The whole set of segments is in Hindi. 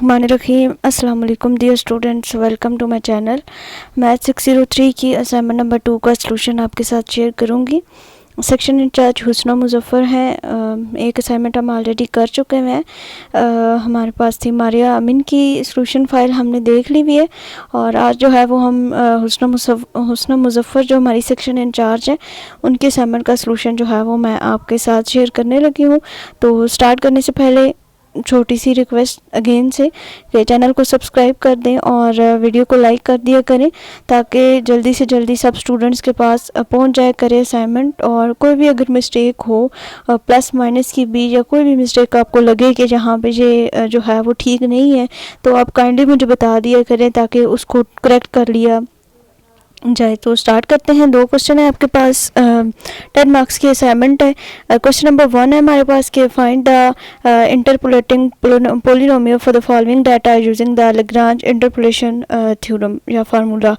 बिस्मिल्लाहिर्रहमानिर्रहीम। अस्सलाम वालेकुम dear students, welcome to my channel. Math 603 की असाइनमेंट नंबर 2 का सलूशन आपके साथ शेयर करूंगी। सेक्शन इंचार्ज हुस्ना मुजफ्फर हैं। एक असाइनमेंट हम ऑलरेडी कर चुके हैं। हमारे पास थी मारिया अमीन की सलूशन फ़ाइल, हमने देख ली हुई है। और आज जो है वो हम हुस्ना मुजफ्फर जो हमारी सेक्शन इंचार्ज हैं उनके असाइनमेंट का सलूशन जो है वो मैं आपके साथ शेयर करने लगी हूँ। तो स्टार्ट करने से पहले छोटी सी रिक्वेस्ट अगेन से कि चैनल को सब्सक्राइब कर दें और वीडियो को लाइक कर दिया करें ताकि जल्दी से जल्दी सब स्टूडेंट्स के पास पहुंच जाए करे असाइनमेंट। और कोई भी अगर मिस्टेक हो, प्लस माइनस की भी, या कोई भी मिस्टेक आपको लगे कि जहाँ पे ये जो है वो ठीक नहीं है, तो आप काइंडली मुझे बता दिया करें ताकि उसको करेक्ट कर लिया जाए। तो स्टार्ट करते हैं। 2 क्वेश्चन है आपके पास, 10 मार्क्स की असाइनमेंट है। क्वेश्चन नंबर 1 है हमारे पास कि find the interpolating polynomial for the following data using the Lagrange interpolation theorem या फार्मूला।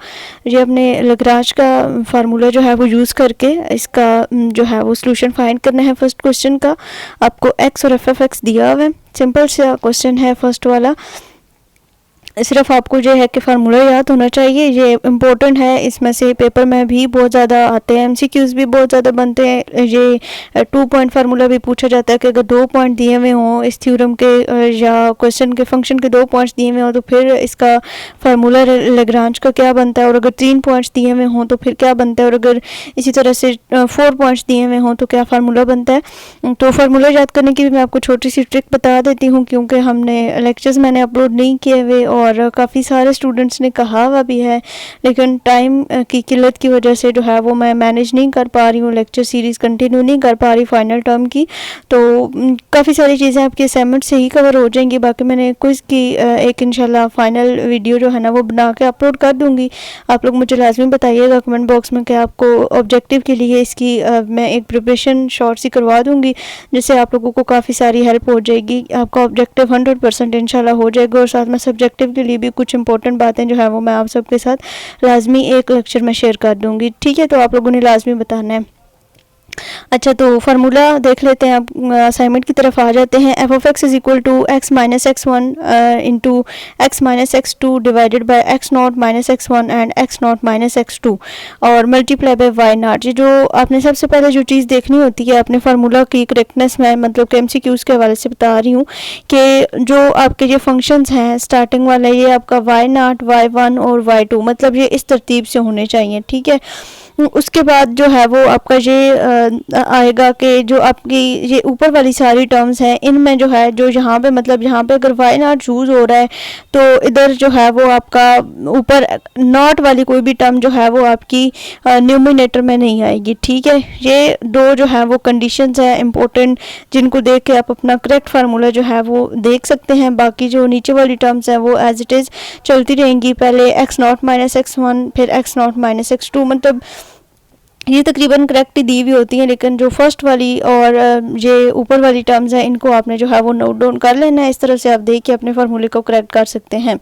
ये अपने लैग्रांज का फार्मूला जो है वो यूज़ करके इसका जो है वो सलूशन फाइंड करना है। फर्स्ट क्वेश्चन का आपको एक्स और एफ दिया हुआ है। सिंपल सा क्वेश्चन है फर्स्ट वाला। सिर्फ आपको जो है कि फार्मूला याद होना चाहिए, ये इम्पोर्टेंट है। इसमें से पेपर में भी बहुत ज़्यादा आते हैं, एमसीक्यूज़ भी बहुत ज़्यादा बनते हैं। ये 2 पॉइंट फार्मूला भी पूछा जाता है कि अगर 2 पॉइंट दिए हुए हों इस थ्योरम के या क्वेश्चन के फंक्शन के 2 पॉइंट्स दिए हुए हों तो फिर इसका फार्मूला लैग्रांज का क्या बनता है, और अगर 3 पॉइंट्स दिए हुए हों तो फिर क्या बनता है, और अगर इसी तरह से 4 पॉइंट्स दिए हुए हों तो क्या फार्मूला बनता है। तो फार्मूला याद करने की भी मैं आपको छोटी सी ट्रिक बता देती हूँ, क्योंकि हमने लेक्चर्स मैंने अपलोड नहीं किए हुए और काफ़ी सारे स्टूडेंट्स ने कहा हुआ भी है, लेकिन टाइम की किल्लत की वजह से जो है वो मैं मैनेज नहीं कर पा रही हूँ, लेक्चर सीरीज़ कंटिन्यू नहीं कर पा रही फाइनल टर्म की। तो काफ़ी सारी चीज़ें आपकी असाइनमेंट से ही कवर हो जाएंगी। बाकी मैंने क्विज़ की एक इंशाल्लाह फाइनल वीडियो जो है ना वो बना के अपलोड कर दूँगी। आप लोग मुझे लाजमी बताइएगा कमेंट बॉक्स में कि आपको ऑब्जेक्टिव के लिए इसकी मैं एक प्रिपरेशन शॉर्ट सी करवा दूँगी, जिससे आप लोगों को काफ़ी सारी हेल्प हो जाएगी। आपका ऑब्जेक्टिव 100% इंशाल्लाह हो जाएगा। और साथ में सब्जेक्टिव के लिए भी कुछ इंपॉर्टेंट बातें जो है वो मैं आप सबके साथ लाजमी एक लेक्चर में शेयर कर दूंगी। ठीक है, तो आप लोगों ने लाजमी बताना है। अच्छा, तो फार्मूला देख लेते हैं। आप असाइनमेंट की तरफ आ जाते हैं। F of X is equal to X minus x one into X minus x two divided by X naught minus x one and X naught minus x two और मल्टीप्लाई बाई वाई नॉट। ये जो आपने सबसे पहले जो चीज़ देखनी होती है अपने फार्मूला की करेक्टनेस में, मतलब कि एमसीक्यूज़ के हवाले से बता रही हूँ कि जो आपके ये फंक्शंस हैं स्टार्टिंग वाला, ये आपका वाई नॉट, वाई वन और वाई टू, मतलब ये इस तरतीब से होने चाहिए। ठीक है, उसके बाद जो है वो आपका ये आएगा कि जो आपकी ये ऊपर वाली सारी टर्म्स हैं इनमें जो है जो यहाँ पे, मतलब यहाँ पे अगर वाई नॉट चूज़ हो रहा है तो इधर जो है वो आपका ऊपर नॉट वाली कोई भी टर्म जो है वो आपकी न्यूमिनेटर में नहीं आएगी। ठीक है, ये 2 जो है वो कंडीशंस हैं इंपॉर्टेंट, जिनको देख के आप अपना करेक्ट फार्मूला जो है वो देख सकते हैं। बाकी जो नीचे वाली टर्म्स हैं वो एज इट इज़ चलती रहेंगी। पहले x naught minus x one, फिर x naught minus x two, मतलब ये तकरीबन करेक्ट ही दी हुई होती हैं, लेकिन जो फर्स्ट वाली और ये ऊपर वाली टर्म्स हैं इनको आपने जो है वो नोट डाउन कर लेना है। इस तरह से आप देख के अपने फार्मूले को करेक्ट कर सकते हैं।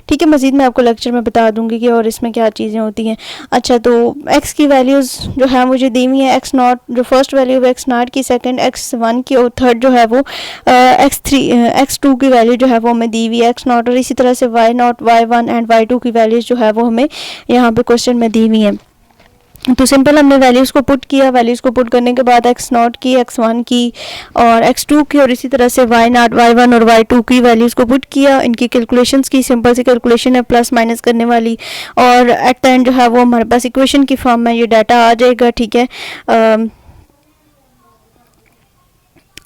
ठीक है, मज़ीद मैं आपको लेक्चर में बता दूंगी कि और इसमें क्या चीज़ें होती हैं। अच्छा, तो एक्स की वैल्यूज़ जो है मुझे दी हुई है। एक्स नॉट जो फर्स्ट वैल्यू है एक्स नॉट की, सेकेंड एक्स वन की, और थर्ड जो है वो एक्स टू की वैल्यू जो है वो हमें दी हुई है एक्स नॉट। और इसी तरह से Y naught, Y one and Y two की वैल्यूज़ जो है वो हमें यहाँ पर क्वेश्चन में दी हुई हैं। तो सिंपल हमने वैल्यूज़ को पुट किया। वैल्यूज़ को पुट करने के बाद एक्स नॉट की, एक्स वन की और एक्स टू की, और इसी तरह से वाई नॉट, वाई वन और वाई टू की वैल्यूज़ को पुट किया। इनकी कैलकुलेशंस की, सिंपल सी कैलकुलेशन है प्लस माइनस करने वाली, और एट द एंड जो है वो हमारे पास इक्वेशन की फॉर्म में ये डाटा आ जाएगा। ठीक है,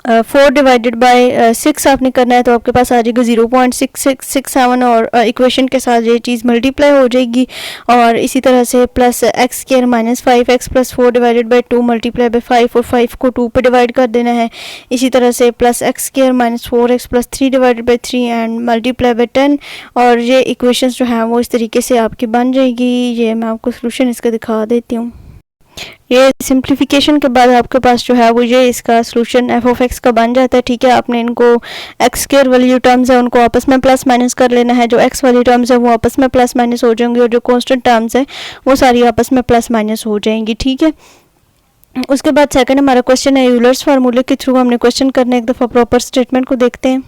4 डिवाइडेड बाई 6 आपने करना है तो आपके पास आ जाएगा 0.6667 और इक्वेशन के साथ ये चीज़ मल्टीप्लाई हो जाएगी। और इसी तरह से plus x square minus 5x plus 4 divided by 2 multiply by 5, और 5 को 2 पे डिवाइड कर देना है। इसी तरह से plus x square minus 4x plus 3 divided by 3 and multiply by 10, और ये इक्वेशंस जो हैं वो इस तरीके से आपकी बन जाएगी। ये मैं आपको सोल्यूशन इसका दिखा देती हूँ। ये सिंप्लीफिकेशन के बाद आपके पास जो है वो ये इसका सलूशन एफ ऑफ एक्स का बन जाता है। ठीक है, आपने इनको एक्स स्क्वायर वाली जो टर्म्स है उनको आपस में प्लस माइनस कर लेना है। जो एक्स वाली टर्म्स है वो आपस में प्लस माइनस हो जाएंगी, और जो कांस्टेंट टर्म्स है वो सारी आपस में प्लस माइनस हो जाएंगी। ठीक है, उसके बाद सेकंड हमारा क्वेश्चन है यूलर्स फार्मूले के थ्रू हमने क्वेश्चन करना है। एक दफ़ा प्रॉपर स्टेटमेंट को देखते हैं।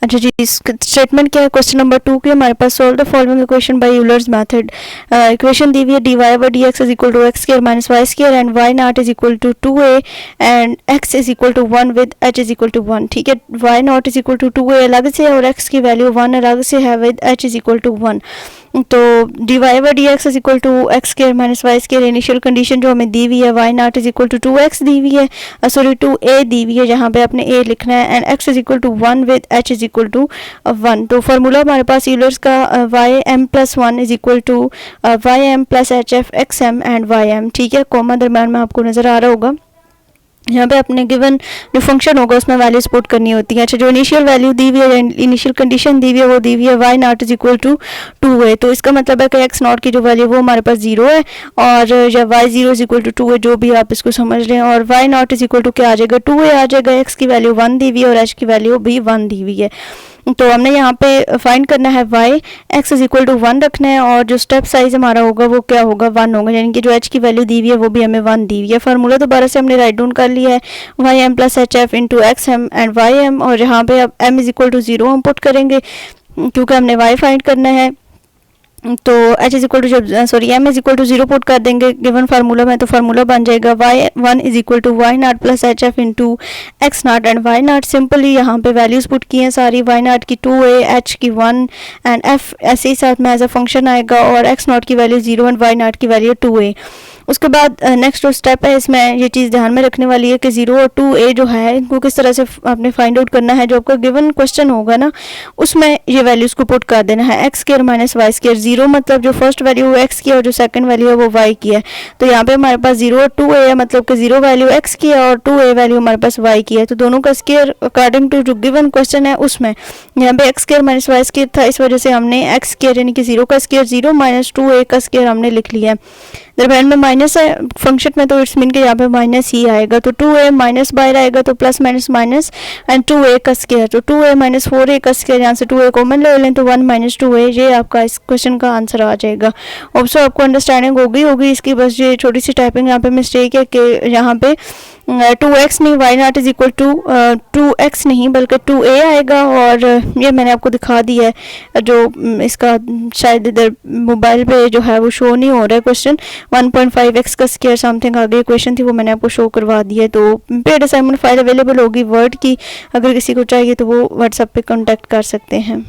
अच्छा जी, स्टेटमेंट क्या है क्वेश्चन नंबर 2 के हमारे पास, solve the following equation by Euler's method. Equation दी हुई है dy by d x is equal to x square minus y square and y not is equal to 2a and x is equal to 1 with h is equal to 1। ठीक है, y not is equal to 2a अलग से है और x की वैल्यू 1 अलग से है with h is equal to 1। तो dy by d x is equal to x square minus y square, initial condition जो हमें दी हुई है, y not is equal to 2x दी हुई है, सॉरी 2a दी हुई है, जहाँ पे आपने a लिखना है, and x is equal to 1 with h is equal to 1। तो फार्मूला हमारे पास यूलर्स का y m plus 1 is equal to y m plus h f x m and y m. ठीक है, कॉमा दरम्यान में आपको नज़र आ रहा होगा। यहाँ पे अपने गिवन जो फंक्शन होगा उसमें वैल्यूज पुट करनी होती है। अच्छा, जो इनिशियल वैल्यू दी हुई है, इनिशियल कंडीशन दी हुई है, वो दी हुई है y not is equal to 2 है। तो इसका मतलब है कि एक्स नॉट की जो वैल्यू वो हमारे पास 0 है, और या वाई 0 इज इक्वल टू 2 है, जो भी आप इसको समझ लें, और y not is equal to क्या आ जाएगा, 2 आ जाएगा। एक्स की वैल्यू 1 दी हुई है और एच की वैल्यू भी 1 दी हुई है। तो हमने यहाँ पे फाइंड करना है y, x is equal to 1 रखना है, और जो स्टेप साइज हमारा होगा वो क्या होगा, 1 होगा, यानी कि जो एच की वैल्यू दी हुई है वो भी हमें 1 दी हुई है। फार्मूला दोबारा से हमने राइट डाउन कर लिया है, y m plus h f into x m and y m, और यहाँ पे अब एम इज इक्वल टू 0 हम पुट करेंगे क्योंकि हमने वाई फाइंड करना है। तो h is equal to sorry m is equal to 0 put कर देंगे गिवन फार्मूला में, तो फार्मूला बन जाएगा y 1 is equal to y not plus h f into x not and y not. Simply यहाँ पे वैल्यूज पुट की हैं सारी, वाई नॉट की 2a, एच की 1 एंड एफ ऐसे ही साथ में एज अ फंक्शन आएगा, और एक्स नॉट की वैल्यू 0 एंड वाई नॉट की वैल्यू 2a। उसके बाद नेक्स्ट जो स्टेप है इसमें ये चीज़ ध्यान में रखने वाली है कि 0 और 2a जो है इनको किस तरह से आपने फाइंड आउट करना है। जो आपका गिवन क्वेश्चन होगा ना उसमें ये वैल्यूज को पुट कर देना है, x square minus y square. 0 मतलब जो फर्स्ट वैल्यू है एक्स की और जो सेकंड वैल्यू है वो वाई की है। तो यहाँ पे हमारे पास 0 और 2a है, मतलब कि 0 वैल्यू एक्स की है और 2a वैल्यू हमारे पास वाई की है। तो दोनों का स्क्वायर अकॉर्डिंग टू जो गिवन क्वेश्चन है उसमें यहाँ पे x square minus y square था, इस वजह से हमने एक्स स्क्वायर यानी कि 0 का स्क्वायर 0 माइनस 2a का स्क्वायर हमने लिख लिया है। दरम्यान में माइनस है फंक्शन में, तो इट्स मीन के यहाँ पे माइनस ही आएगा। तो 2a माइनस बाहर आएगा तो plus minus minus and 2a का स्क्वायर, तो 2a माइनस 4a का स्क्वायर, यहाँ से 2a कॉमन ले लें तो 1 माइनस 2a, ये आपका इस क्वेश्चन का आंसर आ जाएगा। ऑब्सो आपको अंडरस्टैंडिंग होगी इसकी, बस ये छोटी सी टाइपिंग यहाँ पे मिस्टेक है कि यहाँ पे 2x नहीं, y not is equal to 2x नहीं बल्कि 2a आएगा, और ये मैंने आपको दिखा दिया है जो इसका शायद इधर मोबाइल पे जो है वो शो नहीं हो रहा है क्वेश्चन। 1.5x का स्क्वायर समथिंग आगे क्वेश्चन थी, वो मैंने आपको शो करवा दी है। तो पेड असाइनमेंट फाइल अवेलेबल होगी वर्ड की, अगर किसी को चाहिए तो वो व्हाट्सएप पे कांटेक्ट कर सकते हैं।